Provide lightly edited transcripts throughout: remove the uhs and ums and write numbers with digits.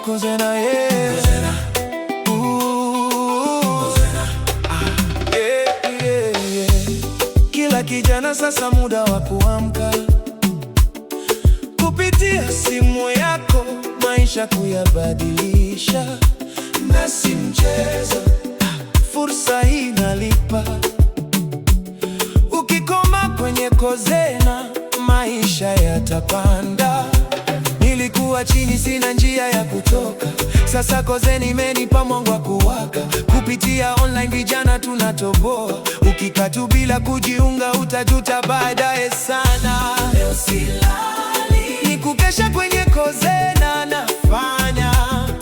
Kozena, yeah. Yeah. Kila kijana sasa muda wa kuamka, kupitia simu yako maisha kuyabadilisha, na si mchezo. Fursa hii inalipa, ukikoma kwenye Kozena maisha yatapanda. Nilikuwa chini, sina njia ya kutoka, sasa Kozena imenipa mwanga wa kuwaka. Kupitia online vijana tunatoboa, ukikatu bila kujiunga utajuta baadaye sana. Leo silali, ni kukesha kwenye Kozena nafanya,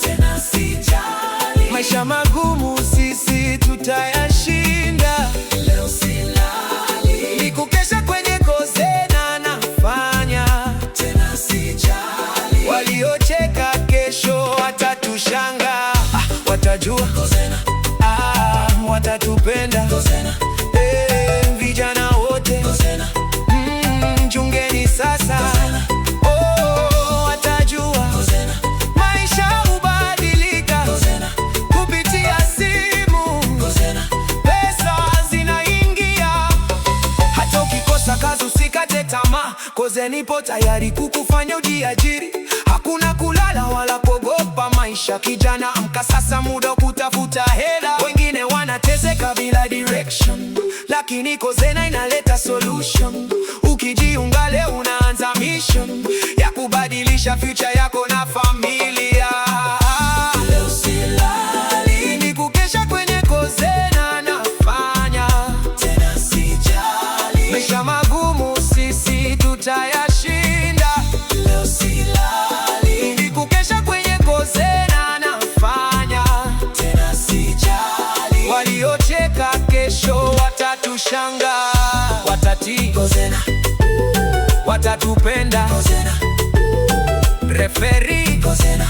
tena sijali. Maisha magumu sisi tutayashinda. Leo silali, ni kukesha kwenye Kozena nafanya, tena sijali. Waliocheka kesho watatushanga, watajua Kozena, watatupenda Kozena. Vijana wote Kozena, chungeni sasa Kozena. Watajua Kozena, maisha hubadilika Kozena. Kupitia simu Kozena, pesa zinaingia. Hata ukikosa kazi usikate tamaa, Kozena ipo tayari kukufanya ujiajiri. Hakuna kulala wala kuogopa maisha, kijana amka sasa, muda kutafuta hela. Wengine wanateseka bila direction, lakini Kozena inaleta solution. Ukijiunga leo unaanza mission ya kubadilisha future yako na familia. Leo silali, ni kukesha kwenye Kozena nafanya, tena sijali. Maisha magumu sisi tutayashinda. Leo silali, ni kukesha kwenye Kozena nafanya, tena sijali. Waliocheka kesho watatushanga, watatii Kozena, watatupenda Kozena. Referee Kozena.